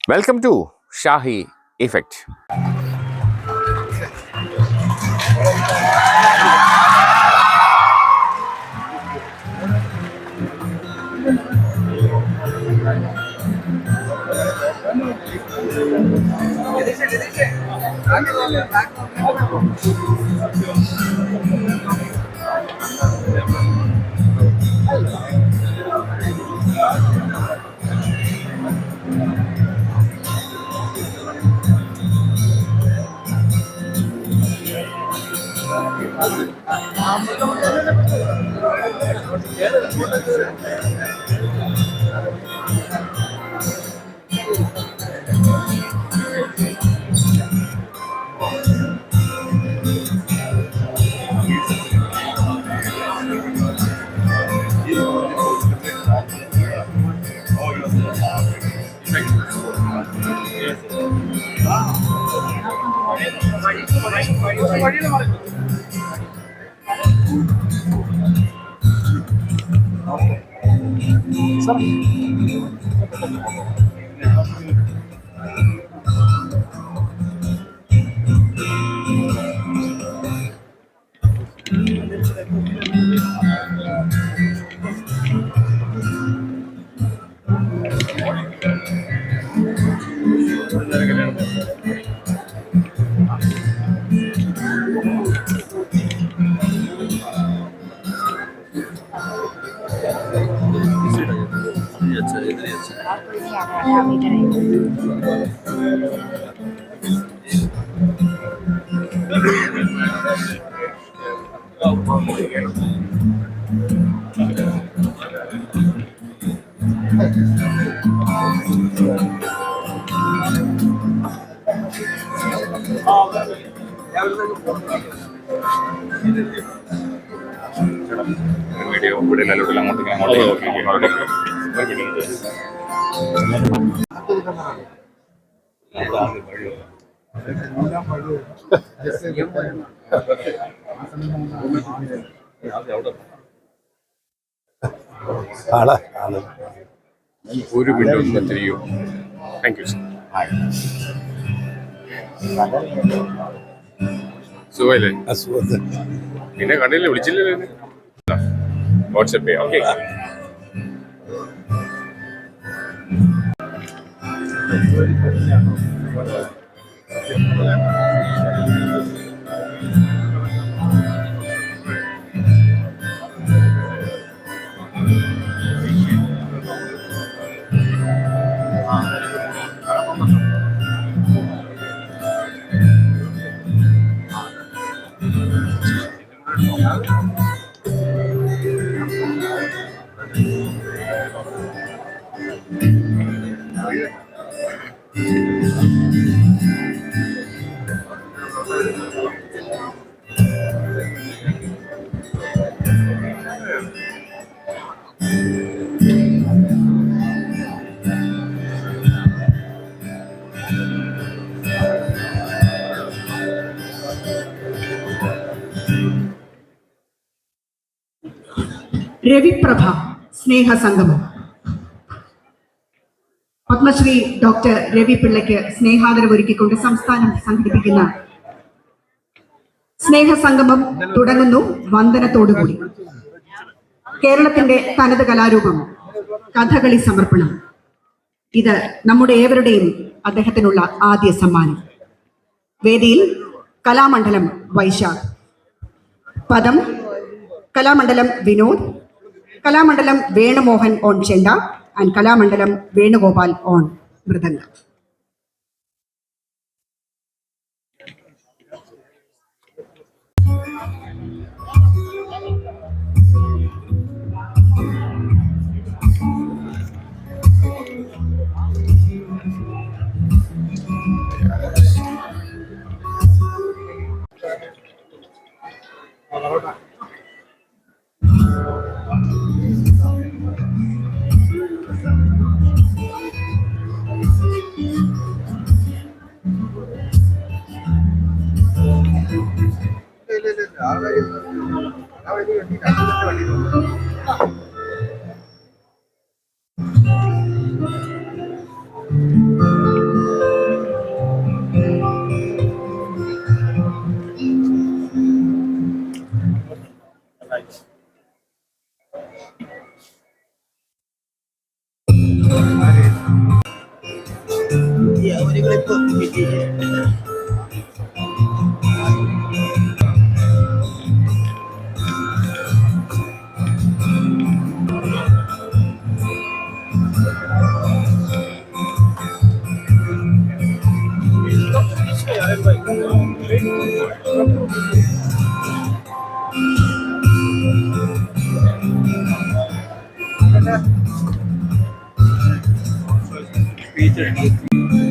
Welcome to Shahi Effect. ഒരു minute ഒന്ന് തിരിയൂ. Thank you sir. സുഖമല്ലേ? നിന്നെ കണ്ടില്ലേ, വിളിച്ചില്ലല്ലോ. വാട്സപ്പ് ചെയ്യാം. ഓക്കെ. രവിപ്രഭ സ്നേഹസംഗമം. പത്മശ്രീ ഡോക്ടർ രവി പിള്ളയ്ക്ക് സ്നേഹാദരവൊരുക്കിക്കൊണ്ട് സംസ്ഥാനം സംഘടിപ്പിക്കുന്ന സ്നേഹസംഗമം തുടങ്ങുന്നു വന്ദനത്തോടുകൂടി. കേരളത്തിന്റെ തനത് കലാരൂപം കഥകളി സമർപ്പണം. ഇത് നമ്മുടെ ഏവരുടെയും അദ്ദേഹത്തിനുള്ള ആദ്യ സമ്മാനം. വേദിയിൽ കലാമണ്ഡലം വൈശാഖ്, പദം കലാമണ്ഡലം വിനോദ്, കലാമണ്ഡലം വേണുമോഹൻ ഓൺ ചെണ്ട ആൻഡ് കലാമണ്ഡലം വേണുഗോപാൽ ഓൺ മൃദംഗം.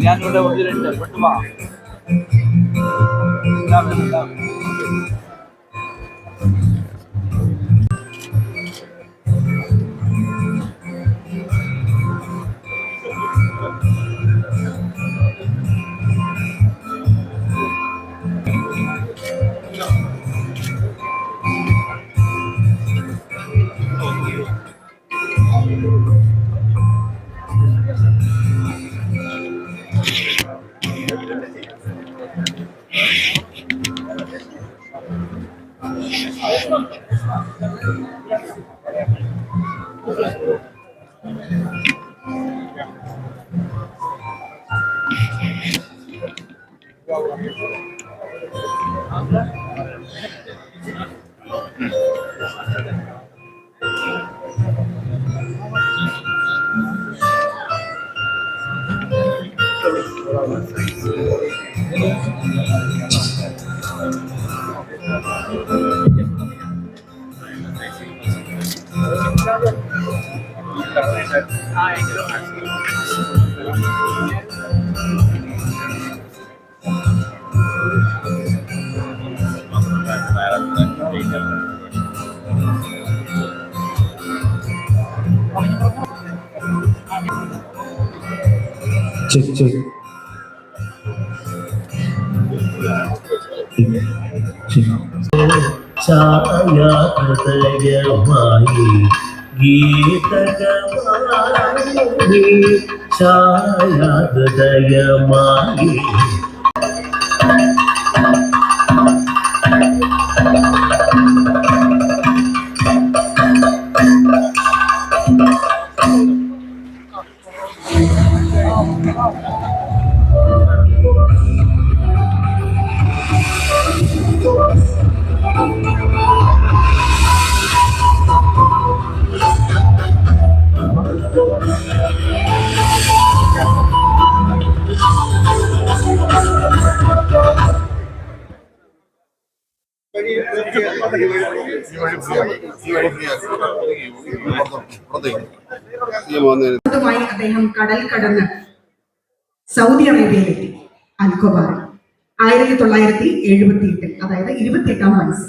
ഞാനിവിടെ വന്നിട്ടുണ്ട് പെട്ടുമാ Check, check. ഛായാ ഹൃദയമായി ഗീതകമായി ഛായാ ഹൃദയമായി അദ്ദേഹം കടൽ കടന്ന് സൗദി അറേബ്യയിലെത്തി. അൽഖബാർ 1978, അതായത് 28-ാം വയസ്സ്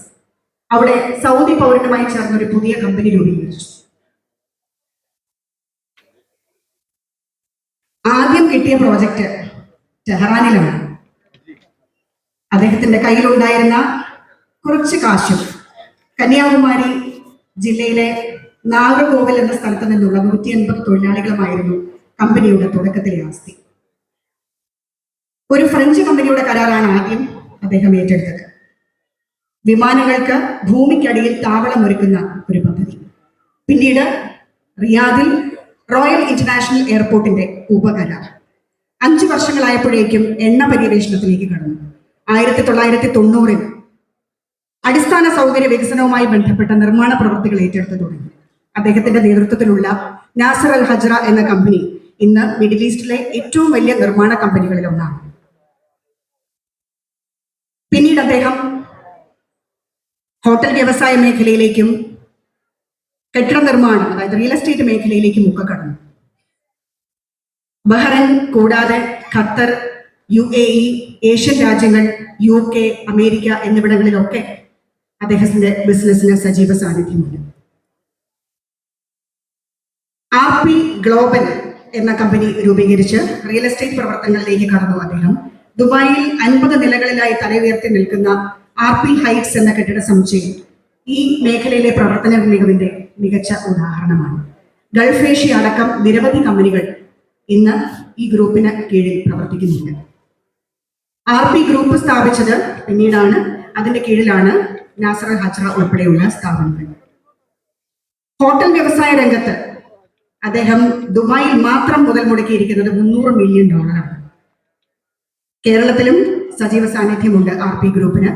അവിടെ സൗദി പൗരനുമായി ചേർന്ന ഒരു പുതിയ കമ്പനി രൂപീകരിച്ചു. ആദ്യം കിട്ടിയ പ്രോജക്റ്റ് ടെഹ്റാനിലാണ്. അദ്ദേഹത്തിന്റെ കയ്യിലുണ്ടായിരുന്ന കുറച്ച് കാശും കന്യാകുമാരി ജില്ലയിലെ നാഗർകോവിൽ എന്ന സ്ഥലത്ത് നിന്നുള്ള 180 തൊഴിലാളികളുമായിരുന്നു കമ്പനിയുടെ തുടക്കത്തിലെ ആസ്തി. ഒരു ഫ്രഞ്ച് കമ്പനിയുടെ കരാറാണ് ആദ്യം അദ്ദേഹം ഏറ്റെടുത്തത്. വിമാനങ്ങൾക്ക് ഭൂമിക്കടിയിൽ താവളമൊരുക്കുന്ന ഒരു പദ്ധതി. പിന്നീട് റിയാദിൽ റോയൽ ഇന്റർനാഷണൽ എയർപോർട്ടിന്റെ ഉപകരാർ. 5 വർഷങ്ങളായപ്പോഴേക്കും എണ്ണ പര്യവേഷണത്തിലേക്ക് കടന്നു. 1990-ൽ അടിസ്ഥാന സൗകര്യ വികസനവുമായി ബന്ധപ്പെട്ട നിർമ്മാണ പ്രവൃത്തികൾ ഏറ്റെടുത്തു തുടങ്ങി. അദ്ദേഹത്തിന്റെ നേതൃത്വത്തിലുള്ള നാസർ അൽ ഹജ്റ എന്ന കമ്പനി ഇന്ന് മിഡിൽ ഈസ്റ്റിലെ ഏറ്റവും വലിയ നിർമ്മാണ കമ്പനികളിൽ ഒന്നാണ്. പിന്നീട് അദ്ദേഹം ഹോട്ടൽ വ്യവസായ മേഖലയിലേക്കും കെട്ടിട നിർമ്മാണം, അതായത് റിയൽ എസ്റ്റേറ്റ് മേഖലയിലേക്കും ഒക്കെ കടന്നു. ബഹ്റൈൻ കൂടാതെ ഖത്തർ, UAE, ഏഷ്യൻ രാജ്യങ്ങൾ, UK, അമേരിക്ക എന്നിവിടങ്ങളിലൊക്കെ അദ്ദേഹത്തിന്റെ ബിസിനസ്സിന് സജീവ സാന്നിധ്യമുണ്ട്. RP ഗ്ലോബൽ എന്ന കമ്പനി രൂപീകരിച്ച് റിയൽ എസ്റ്റേറ്റ് പ്രവർത്തനങ്ങളിലേക്ക് കടന്നു അദ്ദേഹം. ദുബായിൽ 50 നിലകളിലായി തലയുയർത്തി നിൽക്കുന്ന RP ഹൈറ്റ്സ് എന്ന കെട്ടിട സമുച്ചയം ഈ മേഖലയിലെ പ്രവർത്തന മികവിന്റെ മികച്ച ഉദാഹരണമാണ്. ഗൾഫ് ഏഷ്യ അടക്കം നിരവധി കമ്പനികൾ ഇന്ന് ഈ ഗ്രൂപ്പിന് കീഴിൽ പ്രവർത്തിക്കുന്നുണ്ട്. RP ഗ്രൂപ്പ് സ്ഥാപിച്ചത് പിന്നീടാണ്. അതിന്റെ കീഴിലാണ് നാസർ അൽ ഹജ്റ ഉൾപ്പെടെയുള്ള സ്ഥാപനങ്ങൾ. ഹോട്ടൽ വ്യവസായ രംഗത്ത് അദ്ദേഹം ദുബായിൽ മാത്രം മുതൽ മുടക്കിയിരിക്കുന്നത് $300 മില്യൺ. കേരളത്തിലും സജീവ സാന്നിധ്യമുണ്ട് RP ഗ്രൂപ്പിന്.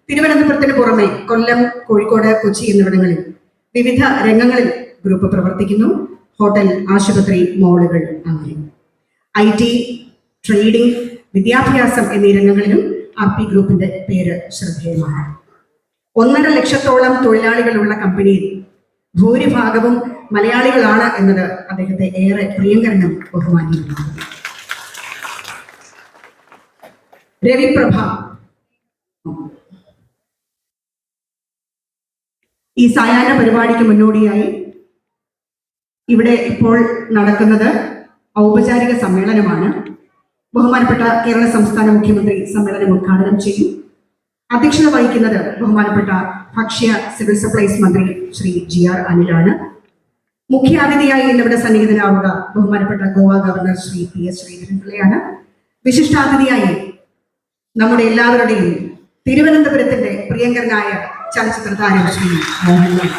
തിരുവനന്തപുരത്തിന് പുറമെ കൊല്ലം, കോഴിക്കോട്, കൊച്ചി എന്നിവിടങ്ങളിൽ വിവിധ രംഗങ്ങളിൽ ഗ്രൂപ്പ് പ്രവർത്തിക്കുന്നു. ഹോട്ടൽ, ആശുപത്രി, മോളുകൾ, അങ്ങനെ IT, ട്രേഡിംഗ്, വിദ്യാഭ്യാസം എന്നീ രംഗങ്ങളിലും RP ഗ്രൂപ്പിന്റെ പേര് ശ്രദ്ധേയമാണ്. 1.5 ലക്ഷത്തോളം തൊഴിലാളികളുള്ള കമ്പനിയിൽ ഭൂരിഭാഗവും മലയാളികളാണ് എന്നത് അദ്ദേഹത്തെ ഏറെ പ്രിയങ്കരനും ബഹുമാനീയമാണ്. രവിപ്രഭ. ഈ സായാഹ്ന പരിപാടിക്ക് മുന്നോടിയായി ഇവിടെ ഇപ്പോൾ നടക്കുന്നത് ഔപചാരിക സമ്മേളനമാണ്. ബഹുമാനപ്പെട്ട കേരള സംസ്ഥാന മുഖ്യമന്ത്രി സമ്മേളനം ഉദ്ഘാടനം ചെയ്യും. അധ്യക്ഷത വഹിക്കുന്നത് ബഹുമാനപ്പെട്ട ഭക്ഷ്യ സിവിൽ സപ്ലൈസ് മന്ത്രി ശ്രീ GR അനിലാണ്. മുഖ്യാതിഥിയായി ഇന്നിവിടെ സന്നിഹിതനാവുക ബഹുമാനപ്പെട്ട ഗോവ ഗവർണർ ശ്രീ PS ശ്രീധരൻപിള്ളയാണ്. വിശിഷ്ടാതിഥിയായി നമ്മുടെ എല്ലാവരുടെയും തിരുവനന്തപുരത്തിന്റെ പ്രിയങ്കരനായ ചലച്ചിത്ര താരം ശ്രീ മോഹൻലാൽ.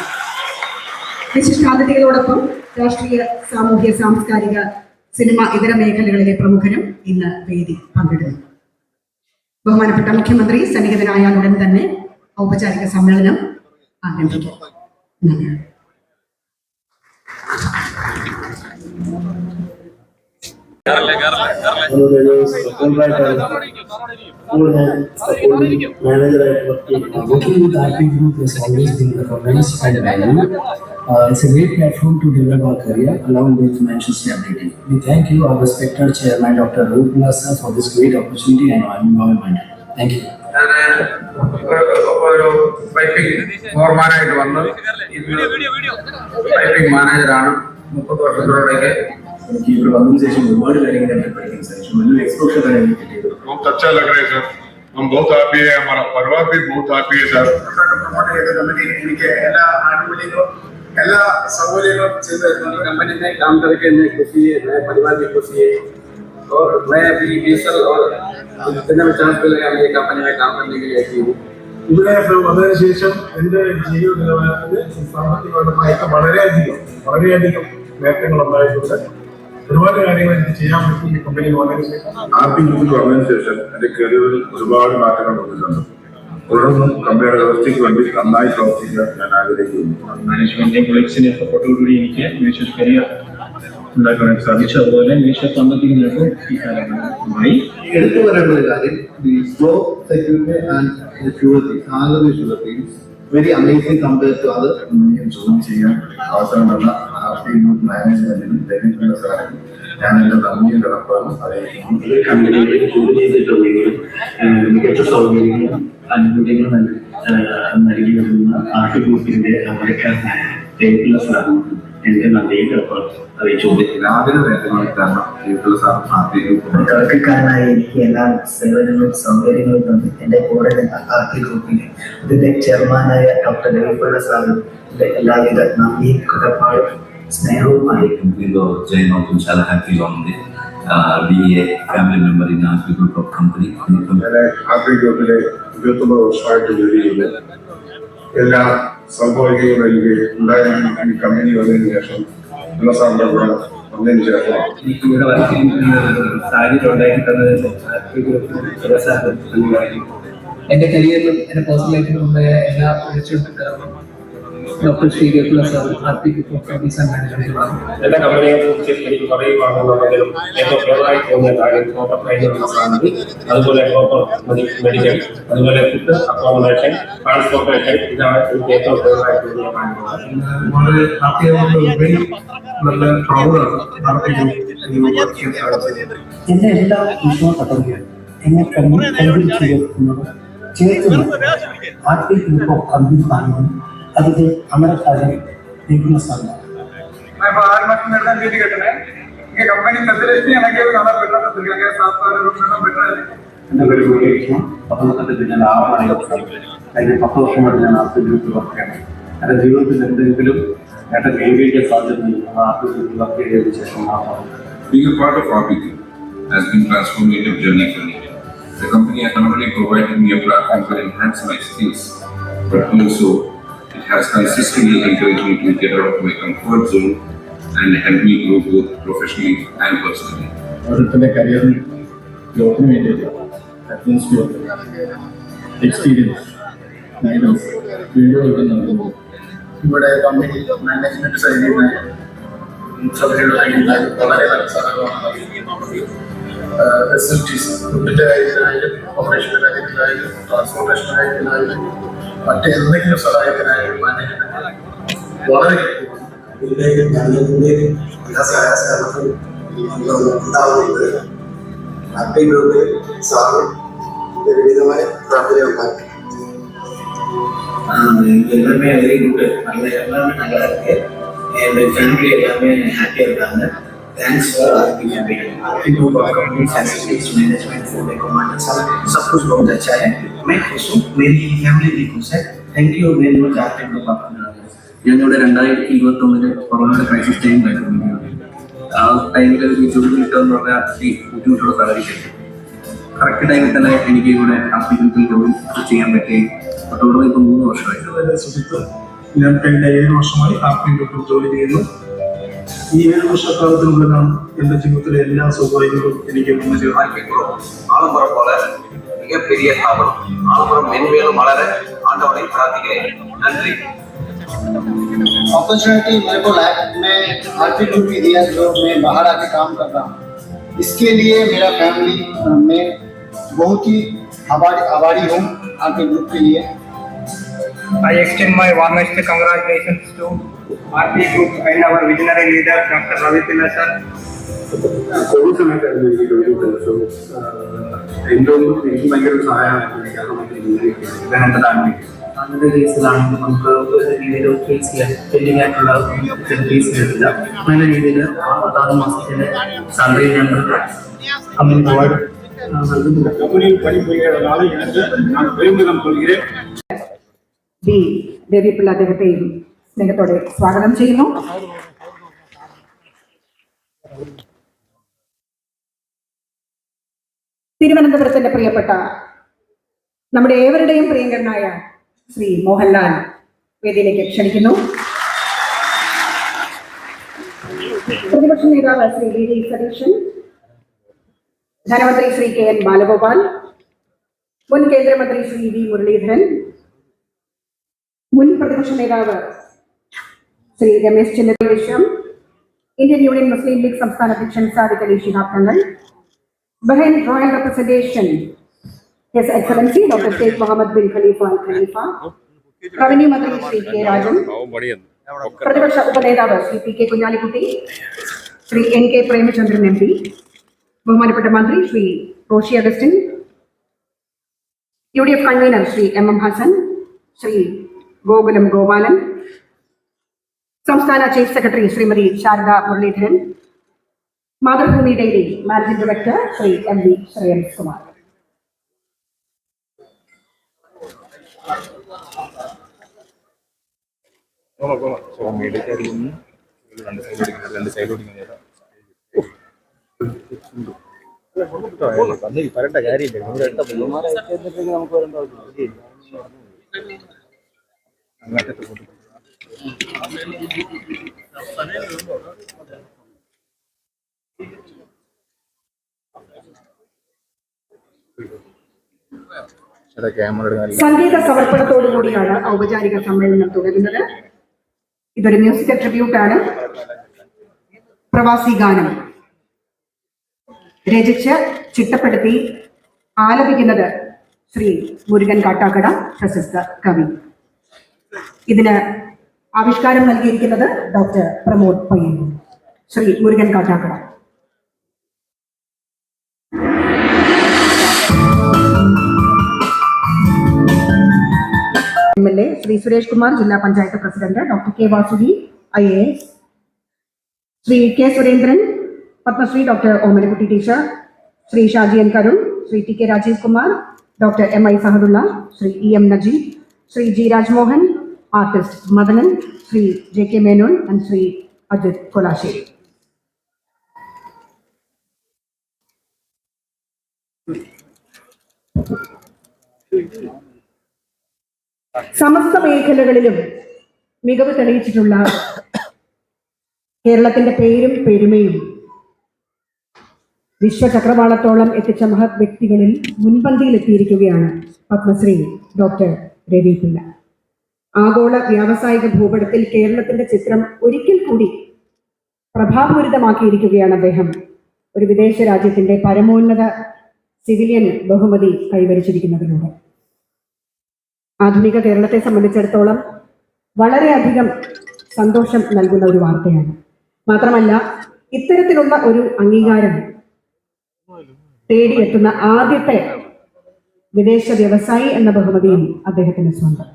വിശിഷ്ടാതിഥികളോടൊപ്പം രാഷ്ട്രീയ, സാമൂഹ്യ, സാംസ്കാരിക, സിനിമ, ഇതര മേഖലകളിലെ പ്രമുഖരും ഇന്ന് വേദി പങ്കിടുന്നു. ബഹുമാനപ്പെട്ട മുഖ്യമന്ത്രി സന്നിഹിതനായ ഉടൻ തന്നെ ഔപചാരിക സമ്മേളനം ആരംഭിക്കും. നന്ദി. Working with RP Group has always been recognized and valued. It's a great platform to develop our career along with financial stability. We thank you, our respected Chairman Dr. Rupala sir, for this great opportunity and involvement. Thank you. ഫോർമാനായിട്ട് വന്ന് typing മാനേജറാണ്. 30 വർഷത്തോടെ എനിക്ക് ഇവിടെ വന്നതിന് ശേഷം ഒരുപാട് കാര്യങ്ങൾ എനിക്ക് പഠിക്കാൻ സാധിച്ചു. നല്ലൊരു എക്സ്പോഷർ ആണ് എനിക്ക് കിട്ടിയത്. बहुत अच्छा लग रहा है सर, हम बहुत हैप्पी है, हमारा परिवार भी बहुत हैप्पी है सर. പ്രൊമോട്ട് ചെയ്ത കമ്പനി എനിക്ക് എല്ലാ ആനുകൂല്യങ്ങളും എല്ലാ സൗകര്യങ്ങളും ചെയ്തു തരുന്നുണ്ട്. कंपनी में काम करके मैं खुशी है, मैं परिवार भी खुशी है और मैं अभी 20 साल और जितना भी चांस मिलेगा मेरी कंपनी में काम करने के लिए आई हूँ. ഇവിടെ വന്നതിന് ശേഷം എൻ്റെ ജീവിത നിലവാരത്തിന് സാമ്പത്തികമായിട്ട് വളരെയധികം നേട്ടങ്ങൾ ഉണ്ടായിട്ടുണ്ട്. ഒരുപാട് കാര്യങ്ങൾ എനിക്ക് ചെയ്യാൻ പറ്റും ഈ കമ്പനി വന്നതിന് ശേഷം. RP ഗ്രൂപ്പിൽ വന്നതിന് ശേഷം എൻ്റെ കരിയറിൽ ഒരുപാട് മാറ്റങ്ങൾ വന്നിട്ടുണ്ട്. തുടർന്നും കമ്പനിയുടെ വ്യവസ്ഥയ്ക്ക് വേണ്ടി നന്നായി പ്രവർത്തിക്കാൻ ഞാൻ ആഗ്രഹിക്കുന്നു. മാനേജ്മെന്റിന്റെ കൊളീഗ്സിന്റെ സപ്പോർട്ടോടുകൂടി എനിക്ക് മികച്ച കരിയർ ഉണ്ടാക്കാൻ സാധിച്ചു. അതുപോലെ മികച്ച സാമ്പത്തിക നേട്ടം ഈ കാലഘട്ടമായി. എടുത്തു പറയേണ്ട ഒരു കാര്യം, the flow security and surety very amazing compare to other. ചോദ്യം ചെയ്യാൻ അവസരം തന്ന RP ഗ്രൂപ്പ് മാനേജ്മെന്റിനും രവീന്ദ്രൻ സാറിനും ഞാൻ എൻ്റെ നന്ദിയും കടപ്പാടും അറിയിക്കുന്നു. കമ്പനികളിലേക്ക് ജോലി ചെയ്തിട്ടുണ്ടെങ്കിലും മികച്ച സൗകര്യങ്ങളും ആനുകൂല്യങ്ങളും നൽകി വരുന്ന RP ഗ്രൂപ്പിന്റെ അമരക്കാരനായ രവീന്ദ്രൻ സാറിനും എന്റെ നന്ദിയും കടപ്പാടും അറിയിച്ചു. ലാഭന നേട്ടങ്ങൾ കാരണം രവീന്ദ്രൻ സാർ RP ഗ്രൂപ്പ് തുടക്കക്കാരനായ എനിക്ക് എല്ലാ സേവനങ്ങളും സൗകര്യങ്ങളും തന്നു എന്റെ കൂടെ നിന്ന RP ഗ്രൂപ്പിന് ഇതിന്റെ ചെയർമാനായ ഡോക്ടർ രവിപിള്ള സാറിന്റെ എല്ലാവിധ നന്ദിയും കടപ്പാടും സ്നേഹവുമായി. ജയനോട്ടും చాలా హ్యాపీగా ఉంది being a family member in RP Group of company. ഞാൻ RP ഗ്രൂപ്പിലെ 29 വർഷമായിട്ട് ജോലി ചെയ്തു. എല്ലാ സൗഭാഗ്യങ്ങളും എനിക്ക് ഉണ്ടായിരുന്നു. ഈ കമ്പനി വന്നതിന് ശേഷം എല്ലാ സാറിന്റെ കൂടെ വന്നതിന് ശേഷം എനിക്ക് ഇവിടെ വർക്ക് സാഹചര്യം ഉണ്ടായിട്ടുള്ളത് RP ഗ്രൂപ്പിന് എന്റെ കരിയറിലും എന്റെ പേഴ്സണൽ ലൈഫിലും ഉണ്ടായ എല്ലാ ഉയർച്ചകൾക്കും കാരണം doctor Shri Ravi Pillai sir RP group of companies and മാനേജ്മെന്റിലാണ്. എൻ്റെ കമ്പനിയെ കുറിച്ച് എനിക്ക് പറയുവാണെന്നുണ്ടെങ്കിലും ഏറ്റവും ഫേവറായി തോന്നിയ കാര്യം പ്രോപ്പർ ട്രെയിനിങ് സാധനം, അതുപോലെ പ്രോപ്പർ മെഡിക്കൽ, അതുപോലെ ഫുഡ്, അക്കോമഡേഷൻ, ട്രാൻസ്പോർട്ടേഷൻ, ഇതാണ് എനിക്ക് ഏറ്റവും ഫേവറായി തോന്നിയ കാര്യങ്ങൾ. വളരെ ഹാപ്പിയാവുന്ന നല്ല പ്രൗഡാണ് RP ഗ്രൂപ്പ്. എന്റെ എല്ലാ വിഷയവും പദ്ധതിയാണ് എന്നെ ചേർത്ത് RP ഗ്രൂപ്പ് ഓഫ് കമ്പനീസ് ആണ്. അതിന്റെ അമരക്കാരൻ രവീന്ദ്രൻ സാറിനാണ്. എൻ്റെ പേര് ഗുരുകൃഷ്ണൻ. പത്തനംതിട്ട ഞാൻ 6 കഴിഞ്ഞ 10 വർഷമായിട്ട് ഞാൻ RP ഗ്രൂപ്പിൽ വർക്ക് ചെയ്യണം. എൻ്റെ ജീവിതത്തിൽ എന്തെങ്കിലും നേട്ടം കൈവരിക്കാൻ സാധിച്ചിട്ടുണ്ടെങ്കിൽ RP ഗ്രൂപ്പിൽ വർക്ക് ചെയ്തതിനു ശേഷം മാത്രമാണ്. Being a part of RP Group has been a transformative journey for me. The company has not only provided me a platform to enhance my skills, but also it has consistently encouraged me to get out of my comfort zone and helped me grow both professionally and personally. ഓരോരുത്തരുടെ കരിയറിന് ഗ്രോത്തിന് വേണ്ടിയിട്ട് atmosphere experience guidance വീഡിയോകൾ നൽകുന്നു. ഇവിടെ company management സൈഡിൽ നിന്ന് വളരെ നല്ല സഹകരണമാണ്. ഫെസിലിറ്റീസ് ഫുഡിന്റെ കാര്യത്തിനായാലും ഓപ്പറേഷന്റെ കാര്യത്തിനായാലും ട്രാൻസ്പോർട്ടേഷൻ കാര്യത്തിനായാലും മറ്റെന്തെങ്കിലും സഹായത്തിനായാലും മാനേജ്മെന്റ് വളരെ വിവിധമായ പ്രാർത്ഥന ഉണ്ടാക്കി. எல்லாமே வெரி குட், நல்ல எல்லாமே நல்லா இருக்கு. என் ஃபேமிலி எல்லாமே ஹாப்பியா இருக்காங்க. Thanks for RP campaign. RP group of companies facilities management food command सब कुछ बहुत अच्छा है. मैं खुश हूँ, मेरी फैमिली भी खुश है. Thank you very much RP group of. ഞങ്ങളുടെ 2021 കൊറോണയുടെ ക്രൈസിസ് ടൈം ആയിരുന്നു. ആ ടൈമിൽ ജോലി കിട്ടുക എന്ന് പറഞ്ഞാൽ ബുദ്ധിമുട്ടുള്ള സാഹചര്യം. കറക്റ്റ് ടൈമിൽ തന്നെ എനിക്ക് ഇവിടെ ആർട്ടിക്കൽ ജോലി ചെയ്യാൻ പറ്റി. തുടർന്ന് ഇപ്പോൾ 3 വർഷമായി. സുഹൃത്ത്, ഞാൻ കഴിഞ്ഞ 7 വർഷമായി ആർപി ഗ്രൂപ്പിൽ ജോലി ചെയ്യുന്നു. ഈ 7 വർഷക്കാലത്തിനുള്ളിലാണ് എന്റെ ജീവിതത്തിലെ എല്ലാ സൗകര്യങ്ങളും എനിക്ക് വന്നു ചേർന്നു. ஆலமரம் போல மிகப்பெரிய தாவரம். ஆலமரம் மென்மேலும் வளர ஆண்டவனை பிரார்த்திக்கிறேன். நன்றி. अपॉर्चुनिटी मेरे को मैं आरपी ग्रुप की दिया जो मैं बाहर आके काम कर रहा हूँ. इसके लिए मेरा फैमिली में बहुत ही आभारी हूँ आरपी ग्रुप के लिए. I extend my warmest congratulations to RP Group and our visionary leader Dr. Ravi Pillai sir. Covid സമയത്തായിരുന്നു എനിക്ക് ജോലി കിട്ടുന്നത്. എന്തുകൊണ്ടും എനിക്ക് ഭയങ്കര ഒരു സഹായമായിരുന്നു. കാരണം ഇദ്ദേഹത്തെ താല്പര്യം അങ്ങനത്തെ കേസിലാണെങ്കിൽ നമുക്ക് ഒരു രീതിയിൽ ഫേസ് ചെയ്യാൻ പെൻഡിങ് ആയിട്ടുള്ള ഫേസ് ചെയ്തിട്ടില്ല. നല്ല രീതിയിൽ 6 മാസത്തിൻ്റെ സാലറി ഞങ്ങൾ കമ്പനി പ്രൊവൈഡ് നൽകുന്നുണ്ട്. கம்பெனியில் பணிபுரிகிறதுனால எனக்கு நான் பெருமிதம் கொள்கிறேன். ബി ദേവിപിള്ള അദ്ദേഹത്തെയും സ്നേഹത്തോടെ സ്വാഗതം ചെയ്യുന്നു. തിരുവനന്തപുരത്തിന്റെ പ്രിയപ്പെട്ട നമ്മുടെ ഏവരുടെയും പ്രിയങ്കരനായ ശ്രീ മോഹൻലാൽ വേദിയിലേക്ക് ക്ഷണിക്കുന്നു. പ്രതിപക്ഷ നേതാവ് ശ്രീ വി ഡി സതീശൻ, ധനമന്ത്രി ശ്രീ കെ എൻ ബാലഗോപാൽ, മുൻ കേന്ദ്രമന്ത്രി ശ്രീ വി മുരളീധരൻ, മുൻ പ്രതിപക്ഷ നേതാവ് Shri Ramesh Chennithala, Indian Union Muslim League സംസ്ഥാന അധ്യക്ഷൻ Sadiq Ali Shihab Thangal, Bahrain royal representation His Excellency Dr. Sheikh Mohammed bin Khalifa Al Khalifa, revenue മന്ത്രി ശ്രീ കെ രാജൻ, പ്രതിപക്ഷ ഉപനേതാവ് Shri P K Kunhalikutty, Shri N K Premachandran M P, ബഹുമാനപ്പെട്ട മന്ത്രി Shri Roshy Augustine, UDF convener Shri MM Hassan, Shri Gokulam Gopalan, സംസ്ഥാന chief secretary Shrimati Sarada Muraleedharan, Mathrubhumi daily managing director Shri MV Shreyams Kumar. പറയേണ്ട കാര്യമില്ല. നമ്മുടെ അടുത്ത പിള്ളമാരെ നമുക്ക് വരേണ്ട ആവശ്യമില്ല. സംഗീത സമർപ്പണത്തോടുകൂടിയാണ് ഔപചാരിക സമ്മേളനം തുടരുന്നത്. ഇതൊരു മ്യൂസിക്കൽ ട്രിബ്യൂട്ടാണ്. പ്രവാസി ഗാനം രചിച്ച് ചിട്ടപ്പെടുത്തി ആലപിക്കുന്നത് ശ്രീ മുരുകൻ കാട്ടാക്കട, പ്രശസ്ത കവി. ഇതിന് ആവിഷ്കാരം നൽകിയിരിക്കുന്നത് ഡോക്ടർ പ്രമോദ് പയ്യന്നൂർ. ശ്രീ മുരുകൻ കാട്ടാക്കട. MLA ശ്രീ സുരേഷ് കുമാർ, ജില്ലാ panchayat president doctor K Vasuki IAS, Shri K Surendran, Padmashri doctor Omanakutty teacher, Shri Shaji N Karun, Shri T K Rajeev Kumar, doctor MI Sahadulla, Shri EM Najeeb, Shri G Rajmohan, artist Madanan, Shri JK Menon and Shri Ajith Kolassery. സമസ്ത മേഖലകളിലും മികവ് തെളിയിച്ചിട്ടുള്ള കേരളത്തിന്റെ പേരും പെരുമയും വിശ്വചക്രവാളത്തോളം എത്തിച്ച മഹത് വ്യക്തികളിൽ മുൻപന്തിയിൽ എത്തിയിരിക്കുകയാണ് പത്മശ്രീ ഡോക്ടർ രവി പിള്ള. ആഗോള വ്യാവസായിക ഭൂപടത്തിൽ കേരളത്തിന്റെ ചിത്രം ഒരിക്കൽ കൂടി പ്രഭാപൂരിതമാക്കിയിരിക്കുകയാണ് അദ്ദേഹം. ഒരു വിദേശ രാജ്യത്തിന്റെ പരമോന്നത സിവിലിയൻ ബഹുമതി കൈവരിച്ചിരിക്കുന്നതിലൂടെ ആധുനിക കേരളത്തെ സംബന്ധിച്ചിടത്തോളം വളരെയധികം സന്തോഷം നൽകുന്ന ഒരു വാർത്തയാണ്. മാത്രമല്ല, ഇത്തരത്തിലുള്ള ഒരു അംഗീകാരം തേടിയെത്തുന്ന ആദ്യത്തെ വിദേശ വ്യവസായി എന്ന ബഹുമതിയും അദ്ദേഹത്തിന് സ്വന്തം.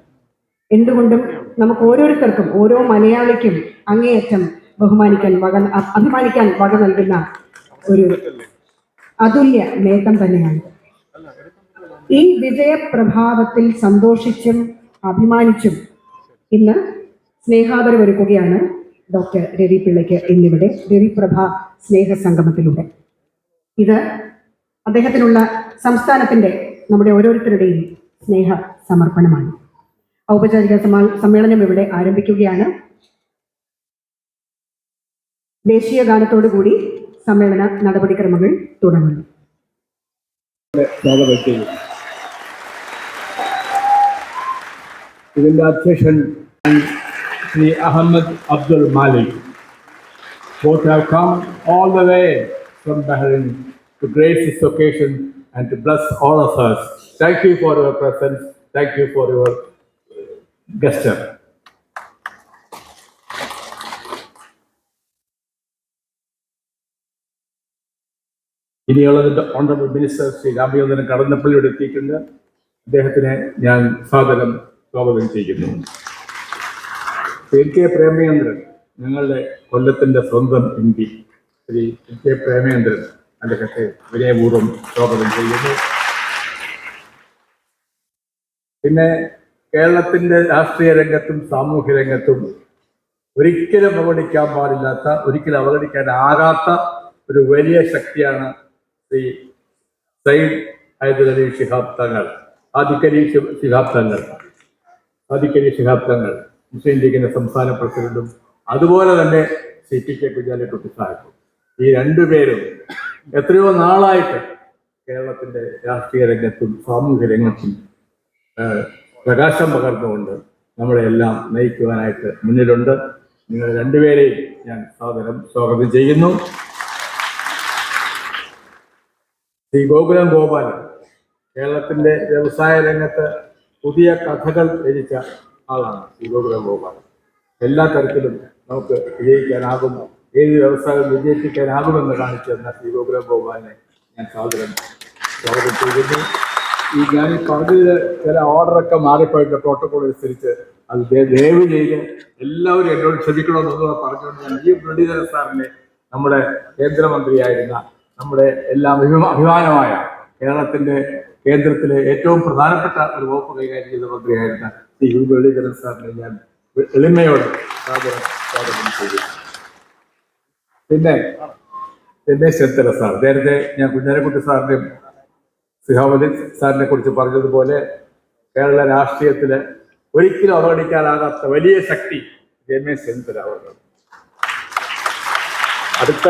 എന്തുകൊണ്ടും നമുക്ക് ഓരോരുത്തർക്കും, ഓരോ മലയാളിക്കും അങ്ങേയറ്റം അഭിമാനിക്കാൻ വക നൽകുന്ന ഒരു അതുല്യ നേട്ടം തന്നെയാണ്. ഈ വിജയപ്രഭാവത്തിൽ സന്തോഷിച്ചും അഭിമാനിച്ചും ഇന്ന് സ്നേഹാദരവൊരുക്കുകയാണ് ഡോക്ടർ രവി പിള്ളയ്ക്ക് ഇന്നിവിടെ രവിപ്രഭ സ്നേഹസംഗമത്തിലൂടെ. ഇത് അദ്ദേഹത്തിനുള്ള സംസ്ഥാനത്തിന്റെ, നമ്മുടെ ഓരോരുത്തരുടെയും സ്നേഹ സമർപ്പണമാണ്. ഔപചാരിക സമ്മേളനം ഇവിടെ ആരംഭിക്കുകയാണ്. ദേശീയ ഗാനത്തോടുകൂടി സമ്മേളന നടപടിക്രമങ്ങൾ തുടങ്ങുന്നു. ഇതിന്റെ അധ്യക്ഷൻ Shri Ahmed Abdul Malik. Both have come all the way from Bahrain to grace this occasion and to bless all of us. Thank you for your presence. Thank you for your gesture. ഇനിയുള്ളതിന്റെ ഓണറബിൾ മിനിസ്റ്റർ ശ്രീ രാമചന്ദ്രൻ കടന്നപ്പള്ളിയോട് എത്തിയിട്ടുണ്ട്. അദ്ദേഹത്തിനെ ഞാൻ സാദരം സ്വാഗതം ചെയ്യുന്നു. കെ പ്രേമചന്ദ്രൻ, ഞങ്ങളുടെ കൊല്ലത്തിന്റെ സ്വന്തം MP ശ്രീ കെ പ്രേമചന്ദ്രൻ, അദ്ദേഹത്തെ വിനയപൂർവ്വം സ്വാഗതം ചെയ്യുന്നു. പിന്നെ കേരളത്തിന്റെ രാഷ്ട്രീയ രംഗത്തും സാമൂഹ്യ രംഗത്തും ഒരിക്കലും അവഗണിക്കാൻ പാടില്ലാത്ത, ഒരിക്കലും അവഗണിക്കാനാകാത്ത ഒരു വലിയ ശക്തിയാണ് ശ്രീ സയ്യിദ് ഹൈദരലി ശിഹാബ് തങ്ങൾ, ആദിക്കലി ശിഹാബ് തങ്ങൾ, മുസ്ലിം ലീഗിന്റെ സംസ്ഥാന പ്രസിഡന്റും അതുപോലെ തന്നെ CPK കുഞ്ഞാലിക്കുട്ടി സാഹിബും. ഈ രണ്ടുപേരും എത്രയോ നാളായിട്ട് കേരളത്തിന്റെ രാഷ്ട്രീയ രംഗത്തും സാമൂഹ്യ രംഗത്തും പ്രകാശം പകർന്നുകൊണ്ട് നമ്മളെ എല്ലാം നയിക്കുവാനായിട്ട് മുന്നിലുണ്ട്. നിങ്ങൾ രണ്ടുപേരെയും ഞാൻ സാദരം സ്വാഗതം ചെയ്യുന്നു. ശ്രീ ഗോകുലം ഗോപാലൻ, കേരളത്തിന്റെ വ്യവസായ രംഗത്ത് പുതിയ കഥകൾ രചിച്ച ആളാണ് ശ്രീ ഗോകുലം ഗോപാലൻ. എല്ലാ തരത്തിലും നമുക്ക് വിജയിക്കാനാകും, ഏത് വ്യവസായം വിജയിപ്പിക്കാനാകുമെന്ന് കാണിച്ചു തന്ന ശ്രീ ഗോകുലം ഗോപാലിനെ ഞാൻ സാദരം സ്വാഗതം ചെയ്യുന്നു. ഞാൻ ഈ പറഞ്ഞതിൽ ചില ഓർഡറൊക്കെ മാറിപ്പോയിട്ട് പ്രോട്ടോകോൾ അനുസരിച്ച് അത് ദയവ് ചെയ്ത് എല്ലാവരും എന്നോട് ക്ഷമിക്കണമെന്നൊന്നും പറഞ്ഞുകൊണ്ട് ഞാൻ ഈ മുരളീധരൻ സാറിനെ, നമ്മുടെ കേന്ദ്രമന്ത്രിയായിരുന്ന, നമ്മുടെ എല്ലാം അഭിമാനമായ കേരളത്തിന്റെ കേന്ദ്രത്തിലെ ഏറ്റവും പ്രധാനപ്പെട്ട ഒരു വകുപ്പ് കൈകാര്യം ചെയ്ത മന്ത്രിയായിരുന്ന ശ്രീ മുരളീധരൻ സാറിനെ ഞാൻ എളിമയോടെ സ്വാഗതം ചെയ്തു. പിന്നെ രമേശ് ചെന്നിത്തല സാർ, നേരത്തെ ഞാൻ കുഞ്ഞാലിക്കുട്ടി സാറിൻ്റെയും സിഹാബലി സാറിനെ കുറിച്ച് പറഞ്ഞതുപോലെ കേരള രാഷ്ട്രീയത്തില് ഒരിക്കലും അവഗണിക്കാനാകാത്ത വലിയ ശക്തി രമേശ് ചെന്നിത്തല അവരുടെ അടുത്ത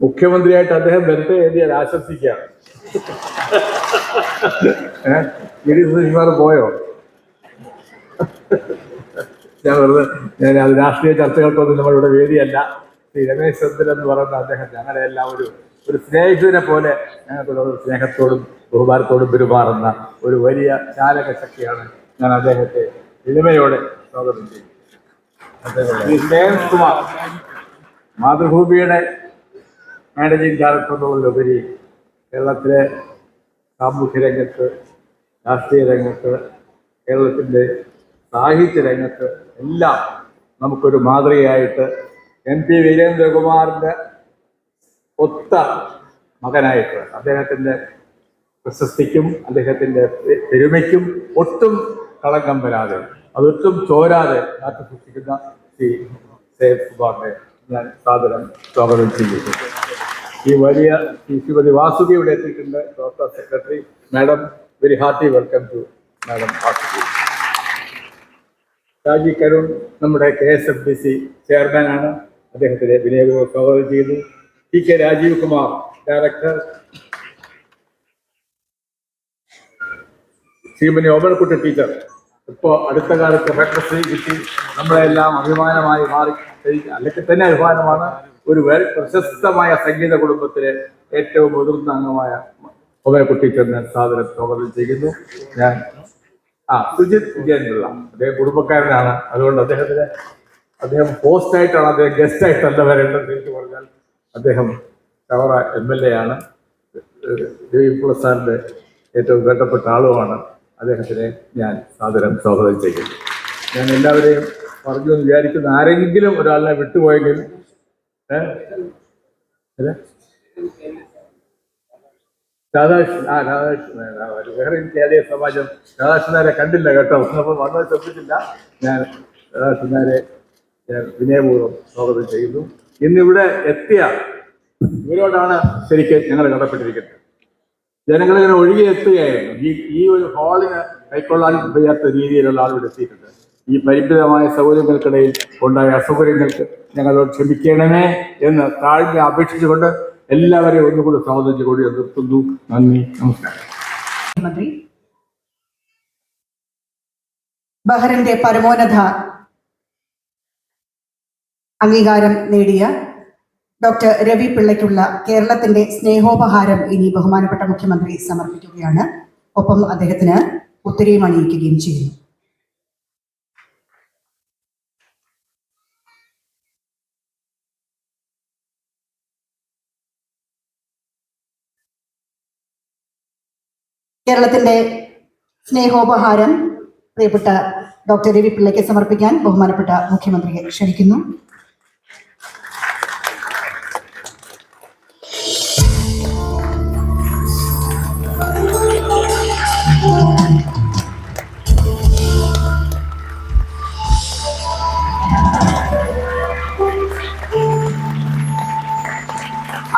മുഖ്യമന്ത്രിയായിട്ട് അദ്ദേഹം വരട്ടെ എന്ന് ഞാൻ ആശംസിക്കുകയാണ്. ഇമാർ പോയോ? ഞാൻ അത് രാഷ്ട്രീയ ചർച്ചകൾക്കൊന്നും നമ്മളിവിടെ വേദിയല്ല. ശ്രീ രമേശ് ചെന്നിത്തല എന്ന് പറയുന്ന അദ്ദേഹം ഞങ്ങളെ എല്ലാം ഒരു സ്നേഹിതനെ പോലെ ഞങ്ങൾക്കുള്ള സ്നേഹത്തോടും ബഹുമാനത്തോടും പെരുമാറുന്ന ഒരു വലിയ ചാലക ശക്തിയാണ്. ഞാൻ അദ്ദേഹത്തെ എളിമയോടെ സ്വാഗതം ചെയ്യും. ശ്രീ ശ്രേയസ് കുമാർ, മാതൃഭൂമിയുടെ മാനേജിംഗ് ഡയറക്ടറിനുള്ളിലുപരി കേരളത്തിലെ സാമൂഹ്യ രംഗത്ത്, രാഷ്ട്രീയ രംഗത്ത്, കേരളത്തിൻ്റെ സാഹിത്യ രംഗത്ത് എല്ലാം നമുക്കൊരു മാതൃകയായിട്ട് MP വീരേന്ദ്രകുമാറിൻ്റെ ഒത്ത മകനായിട്ട് അദ്ദേഹത്തിൻ്റെ പ്രശസ്തിക്കും അദ്ദേഹത്തിൻ്റെ പെരുമയ്ക്കും ഒട്ടും കളങ്കം വരാതെ, അതൊട്ടും ചോരാതെ കാത്തു സൂക്ഷിക്കുന്ന ശ്രീ ശ്രേയസ് കുമാറിനെ ഞാൻ സാദരം സ്വാഗതം ചെയ്യുന്നു. ഈ വലിയ ശ്രീമതി വാസുകി ഇവിടെ എത്തിയിട്ടുണ്ട്, doctor secretary. Madam, very hearty welcome to madam Vasuki. Shaji Karun നമ്മുടെ KSFDC ചെയർമാനാണ്. അദ്ദേഹത്തിനെ വിനയപൂർവ്വം സ്വാഗതം ചെയ്യുന്നു. TK Rajeev Kumar director, Shrimati Omanakkutty teacher ഇപ്പോൾ അടുത്ത കാലത്ത് ഫാക്ടറി കിട്ടി നമ്മളെല്ലാം അഭിമാനമായി മാറി, അല്ലെങ്കിൽ തന്നെ അഭിമാനമാണ്. ഒരു പ്രശസ്തമായ സംഗീത കുടുംബത്തിലെ ഏറ്റവും മുതിർന്ന അംഗമായ ഓമനക്കുട്ടി ടീച്ചറിനെ സാദരം സ്വാഗതം ചെയ്യുന്നു. ഞാൻ സുജിത് വിജയൻപിള്ള, അദ്ദേഹം കുടുംബക്കാരനാണ്. അതുകൊണ്ട് അദ്ദേഹം പോസ്റ്റായിട്ടാണ്, അദ്ദേഹം ഗസ്റ്റായിട്ടല്ല വരേണ്ടത്. തിരിച്ചു പറഞ്ഞാൽ അദ്ദേഹം ചവറ MLA ആണ്. രവിപിള്ള സാറിൻ്റെ ഏറ്റവും വേണ്ടപ്പെട്ട ആളുമാണ്. അദ്ദേഹത്തിനെ ഞാൻ സാദരം സ്വാഗതം ചെയ്യുന്നു. ഞാൻ എല്ലാവരെയും പറഞ്ഞു എന്ന് വിചാരിക്കുന്ന ആരെങ്കിലും ഒരാളിനെ വിട്ടുപോയെങ്കിൽ രാധാകൃഷ്ണൻ വേറെ കേരളീയ സമാജം രാധാകൃഷ്ണനാരെ കണ്ടില്ല കേട്ടോ, അപ്പോൾ വന്നത് ശ്രദ്ധിച്ചില്ല. ഞാൻ രാധാകൃഷ്ണനാരെ ഞാൻ വിനയപൂർവ്വം സ്വാഗതം ചെയ്യുന്നു. ഇന്നിവിടെ എത്തിയ ഇവരോടാണ് ശരിക്കും ഞങ്ങൾ കടപ്പെട്ടിരിക്കുന്നത്. ജനങ്ങളിങ്ങനെ ഒഴുകി എത്തുകയായിരുന്നു. ഈ ഒരു ഹാളിന് കൈക്കൊള്ളാൻ വയ്യാത്ത രീതിയിലുള്ള ആളുകൾ എത്തിയിട്ടുണ്ട്. ഈ പരിമിതമായ സൗകര്യങ്ങൾക്കിടയിൽ ഉണ്ടായ അസൗകര്യങ്ങൾക്ക് ഞങ്ങളോട് ക്ഷമിക്കണമേ എന്ന് താഴ്മ അപേക്ഷിച്ചുകൊണ്ട് എല്ലാവരെയും ഒന്നുകൂടി സ്വാഗതം കൂടി നിർത്തുന്നു. നന്ദി, നമസ്കാരം. മുഖ്യമന്ത്രി ബഹ്റിന്റെ പരമോന്നത അംഗീകാരം നേടിയ ഡോക്ടർ രവി പിള്ളയ്ക്കുള്ള കേരളത്തിന്റെ സ്നേഹോപഹാരം ഇനി ബഹുമാനപ്പെട്ട മുഖ്യമന്ത്രി സമർപ്പിക്കുകയാണ്. ഒപ്പം അദ്ദേഹത്തിന് ഉത്തരയും അണിയിക്കുകയും ചെയ്യുന്നു. കേരളത്തിന്റെ സ്നേഹോപഹാരം പ്രിയപ്പെട്ട ഡോക്ടർ രവി പിള്ളയ്ക്ക് സമർപ്പിക്കാൻ ബഹുമാനപ്പെട്ട മുഖ്യമന്ത്രിയെ ക്ഷണിക്കുന്നു.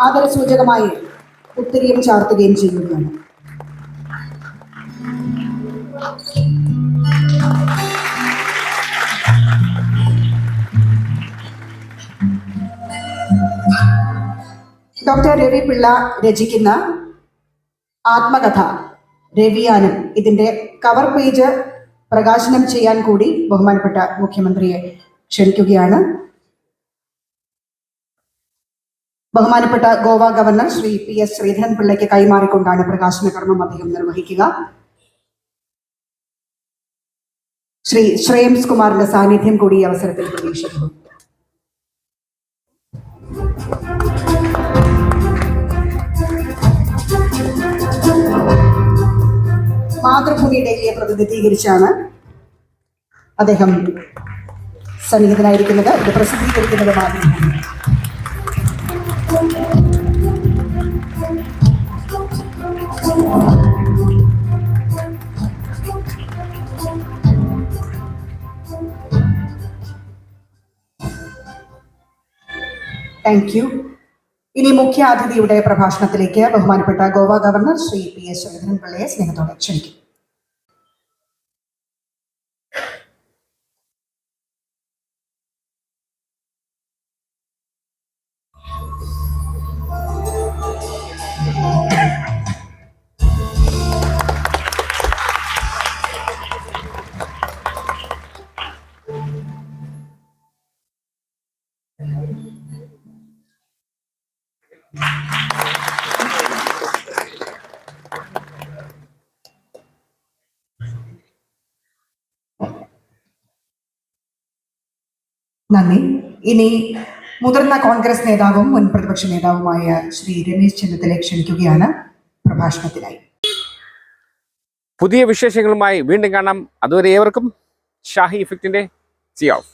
ആദരസൂചകമായി ഉത്തരയും ചാർത്തുകയും ചെയ്യുകയാണ്. ഡോക്ടർ രവി പിള്ള രചിക്കുന്ന ആത്മകഥ രവിയാനം, ഇതിന്റെ കവർ പേജ് പ്രകാശനം ചെയ്യാൻ കൂടി ബഹുമാനപ്പെട്ട മുഖ്യമന്ത്രിയെ ക്ഷണിക്കുകയാണ്. ബഹുമാനപ്പെട്ട ഗോവ ഗവർണർ ശ്രീ PS ശ്രീധരൻ പിള്ളയ്ക്ക് കൈമാറിക്കൊണ്ടാണ് പ്രകാശന കർമ്മം അദ്ദേഹം നിർവഹിക്കുക. ശ്രീ ശ്രേയംസ് കുമാറിന്റെ സാന്നിധ്യം കൂടി ഈ അവസരത്തിൽ പ്രതീക്ഷിക്കുന്നു. മാതൃഭൂമി ഡൽഹിയെ പ്രതിനിധീകരിച്ചാണ് അദ്ദേഹം സന്നിഹിതനായിരിക്കുന്നത്. ഇത് പ്രസിദ്ധീകരിക്കുന്നത് മാതൃഭൂമി. Thank you. ഇനി മുഖ്യ അതിഥിയുടെ പ്രഭാഷണത്തിലേക്ക് ബഹുമാനപ്പെട്ട ഗോവ ഗവർണർ ശ്രീ PS ശ്രീധരൻ പിള്ളയെ സ്നേഹത്തോടെ ക്ഷണിക്കും. നന്ദി. ഇനി മുതിർന്ന കോൺഗ്രസ് നേതാവും മുൻ പ്രതിപക്ഷ നേതാവുമായ ശ്രീ രമേശ് ചെന്നിത്തലയെ ക്ഷണിക്കുകയാണ് പ്രഭാഷണത്തിനായി. പുതിയ വിശേഷങ്ങളുമായി വീണ്ടും കാണാം. അതുവരെ ഏവർക്കും ഷാഹി ഇഫക്റ്റിന്റെ സി ഓഫ്.